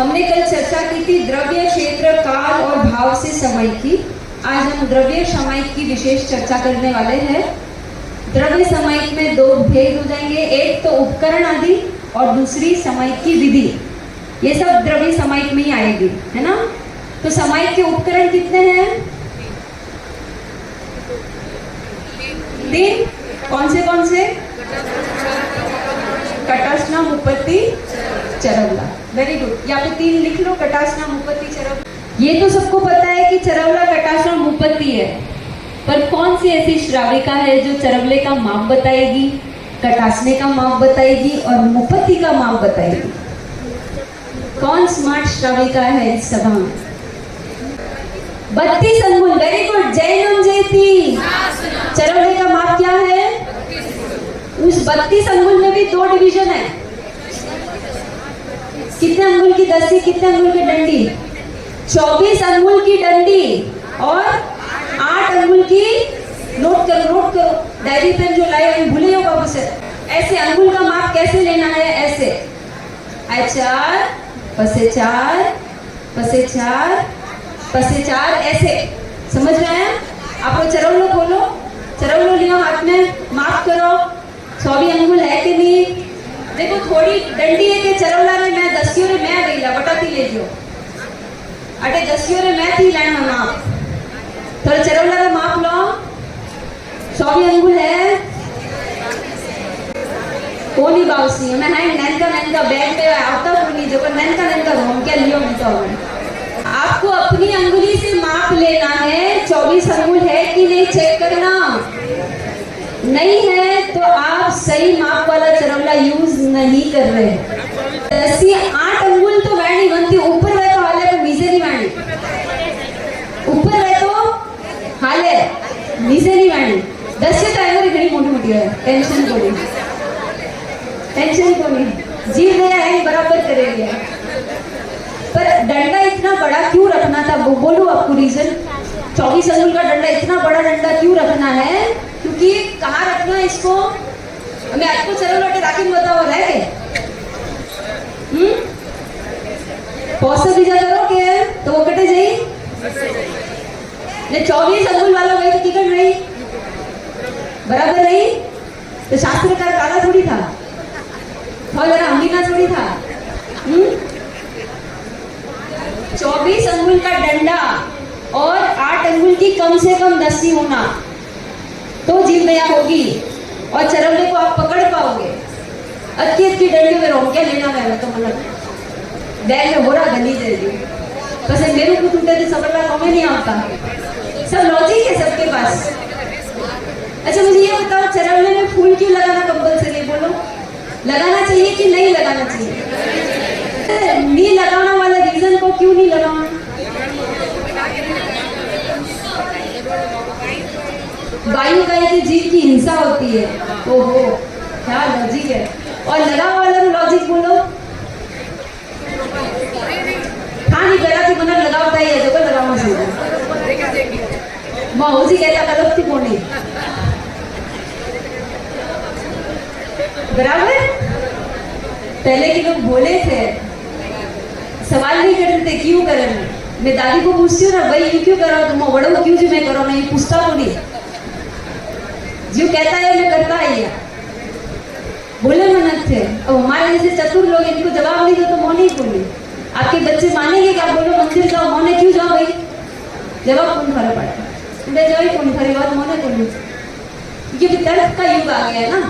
हमने कल चर्चा की थी द्रव्य, क्षेत्र, काल और भाव से समय की। आज हम द्रव्य सामयिक की विशेष चर्चा करने वाले हैं। द्रव्य सामयिक में दो भेद हो जाएंगे, एक तो उपकरण आदि और दूसरी सामयिक की विधि। ये सब द्रव्य सामयिक में ही आएगी, है ना। तो सामयिक के उपकरण कितने हैं? 3। कौन से? कटासना, मुपत्ति, चरवला। Very good. यहाँ पे 3 लिख लो, कटासना, मुपत्ति, चरवला। ये तो सबको पता है कि चरवला, कटासना, मुपत्ति है, पर कौन सी ऐसी श्राविका है जो चरवले का माप बताएगी, कटासने का माप बताएगी और मुपत्ति का माप बताएगी? कौन स्मार्ट श्राविका है इस सभा में? 32 अंगुल। Very good. जैनम जयती। चरवले का माप क्या है? उस 32 अंगुल में भी 2 डिवीजन है। कितने अंगुल की दस्ती, कितने अंगुल की डंडी? 24 अंगुल की डंडी और 8 अंगुल की, नोट करो डायरी पेन जो लाए हैं भूले हो बाबू से। ऐसे अंगुल का माप कैसे लेना है? ऐसे I4 पसे 4 पसे 4 पसे 4, ऐसे। समझ रहे हैं? आप लोग चरवलो बोलो, चरवलो लियो हाथ में, माफ करो 24 अंगुल है कि नहीं। देखो थोड़ी डंडी है के चरवला रे मैं दस्तियों रे मैं गईला बटाती ले जो अटे दस्तियों रे मैं थी लाइन में माप थोड़ा चरवला रे माप लो। 24 अंगुल है कोनी बावसी मैं है नैनका बैग में आता कोनी जो पर नैनका रोम क्या लियो मिलता हूँ। आपको अपनी अंगुली से माप लेना है, 24 अंगुल है कि नहीं चेक करना। नहीं है तो आप सही माप वाला चरवला यूज नहीं कर रहे। दस्ती 8 अंगुल तो वाणी बनती, ऊपर वह तो हाले तो नीचे नहीं वाणी, ऊपर वह तो हाले नीचे नहीं वाणी। 10 तो है घड़ी मोटी है, टेंशन को नहीं जी गया है बराबर करेंगे। पर डंडा इतना बड़ा क्यों रखना था वो बोलो आपको रीजन। 24 अंगुल का डंडा, इतना बड़ा डंडा क्यों रखना है? क्योंकि कहाँ रखना है इसको? मैं आपको चलो लौटे राखी में बताओ रहे पौसे बीजा करो के तो वो कटे जाई ने 24 अंगुल वाला वही तो टिकट रही बराबर रही। तो शास्त्रकार काला थोड़ी था और जरा अंगिना थोड़ी था। 24 अंगुल का डंडा और 8 अंगुल की कम से कम दस्ती होना तो जीव दया होगी और चरवले को आप पकड़ पाओगे। अक्की डंडी में रोक क्या लेना है तो मतलब बैग में हो रहा गली दे दी बस मेरे को टूटे तो सबला कमे नहीं आता। सब लॉजिक है सबके पास। अच्छा मुझे ये बताओ चरवले में फूल क्यों लगाना कंपल्सरी? बोलो लगाना चाहिए कि नहीं लगाना चाहिए? नहीं लगाना वाला रीजन को क्यों नहीं लगाना? वायु का एक जीव की हिंसा होती है। ओहो क्या लॉजिक है। और लगा वाला लॉजिक बोलो। हाँ नहीं बेरा थी मतलब लगावता ही है जो को लगाना चाहिए। मौजी कहता गलत थी कोनी बराबर। पहले के लोग बोले थे, सवाल नहीं करते थे क्यों करें। मैं दादी को पूछती हूँ ना भाई ये क्यों करो तुम बड़ो क्यों जो मैं करो, मैं पूछता को नहीं जो कहता है मैं करता है या बोले मनत थे। अब हमारे जैसे चतुर लोग इनको जवाब नहीं दो तो मौन ही बोले। आपके बच्चे मानेंगे कि आप बोलो मंदिर जाओ मौने क्यों जाओ भाई? जवाब कौन फर्क पड़ता है जाओ कौन फरी बात मौने बोली क्योंकि तर्क का युग आ गया है ना,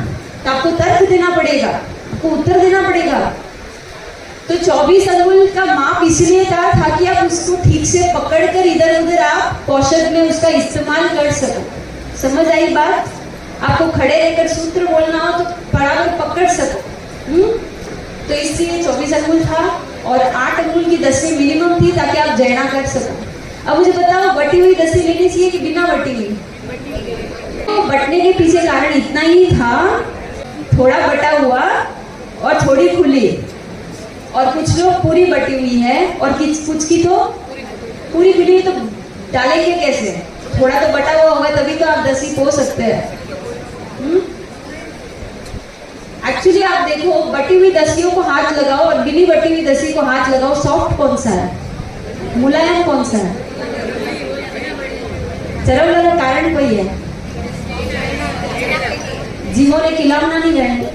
तो आपको तर्क देना पड़ेगा, आपको उत्तर देना पड़ेगा। तो 24 अंगुल का माप इसलिए था ताकि आप उसको ठीक से पकड़कर इधर उधर आप कौशल में उसका इस्तेमाल कर सको। समझ आई बात? आपको खड़े रहकर सूत्र बोलना हो तो बराबर पकड़ सको। तो इसलिए 24 अंगुल था और 8 अंगुल की दस्ती मिनिमम थी ताकि आप जैना कर सको। अब मुझे बताओ बटी हुई दस्ती लेनी चाहिए कि बिना बटी हुई? तो बटने के पीछे कारण इतना ही था, थोड़ा बटा हुआ और थोड़ी खुली, और कुछ लोग पूरी बटी हुई है और कुछ की तो पूरी खुली हुई। तो डालेंगे कैसे? थोड़ा तो बटा हुआ होगा तभी तो आप दस्ती पो सकते हैं। एक्चुअली आप देखो, बटी हुई दसियों को हाथ लगाओ और गिनी बटी हुई दसी को हाथ लगाओ, सॉफ्ट कौन सा है, मुलायम कौन सा है? चरवला का कारण कोई है, जीवों ने खिलावना नहीं गए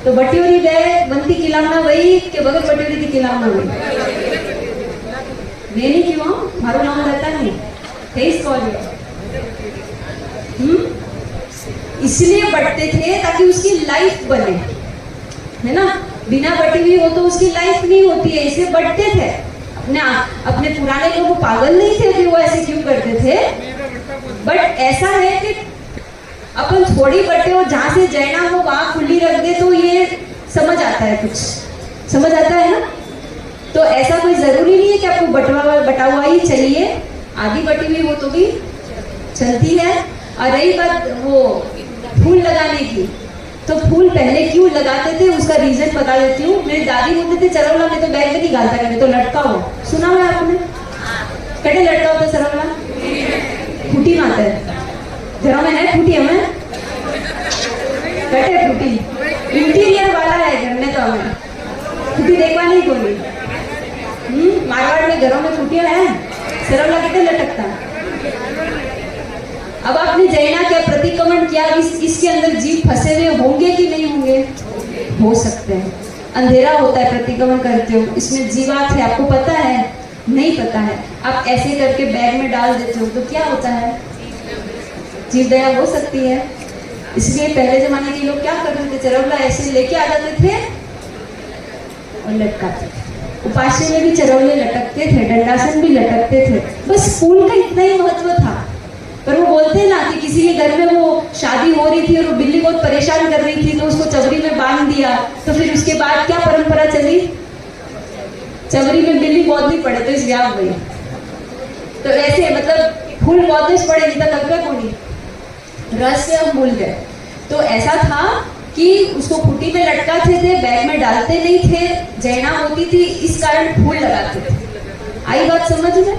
तो बटियोरी गए, बनती खिलावना वही के बगल बटियोरी थी खिलावना वही। मैं नहीं क्यों मारो नाम रहता नहीं तेईस कॉल, इसलिए बटते थे ताकि उसकी लाइफ बने, है ना। बिना बटी हुई हो तो उसकी लाइफ नहीं होती है, इसलिए बटते थे। अपने पुराने लोग पागल नहीं थे कि वो ऐसे क्यों करते थे, बट ऐसा है कि अपन थोड़ी बटे और जहां से जैना हो वहां खुली रख दे तो ये समझ आता है, कुछ समझ आता है ना। तो ऐसा कोई जरूरी नहीं है कि आपको बटा हुआ ही चाहिए, आधी बटी हुई वो तो भी चलती है। और रही बात वो फूल लगाने की, तो फूल पहले क्यों लगाते थे उसका रीजन बता देती हूँ। मेरी दादी बोलते थे चरवला में तो बैग में नहीं डालता करे तो लटका हो, सुना हुआ आपने? कटे लटका होता चरवला, फूटी माता है घरों में है, फूटी हमें कटे फूटी इंटीरियर वाला है घर में, तो हमें फूटी देखवा नहीं बोली। मारवाड़ में घरों में फूटिया है, सरवला कितने लटकता। अब आपने जैना क्या प्रतिक्रमण किया, इसके अंदर जीव फंसे हुए होंगे कि नहीं होंगे? हो सकते हैं। अंधेरा होता है प्रतिक्रमण करते हो, इसमें जीवात है, आपको पता है? नहीं पता है। आप ऐसे करके बैग में डाल देते हो तो क्या होता है? जीव दया हो सकती है। इसलिए पहले जमाने के लोग क्या करते थे, चरवला ऐसे लेके आ जाते थे और लटकाते थे। उपास्य में भी चरवले लटकते थे, दंडासन भी लटकते थे, बस फूल का इतना ही महत्व था। पर वो बोलते हैं ना कि किसी के घर में वो शादी हो रही थी और वो बिल्ली बहुत परेशान कर रही थी तो उसको चबरी में बांध दिया, तो फिर उसके बाद क्या परंपरा चली, चबरी में बिल्ली बहुत नहीं पड़े तो इस व्याप गई। तो ऐसे मतलब फूल बहुत पड़े नहीं तक को नहीं, रस से हम भूल गए। तो ऐसा था कि उसको खूटी में लटकाते थे, बैग में डालते नहीं थे, जैना होती थी इस कारण फूल लगाते थे। आई बात समझ में?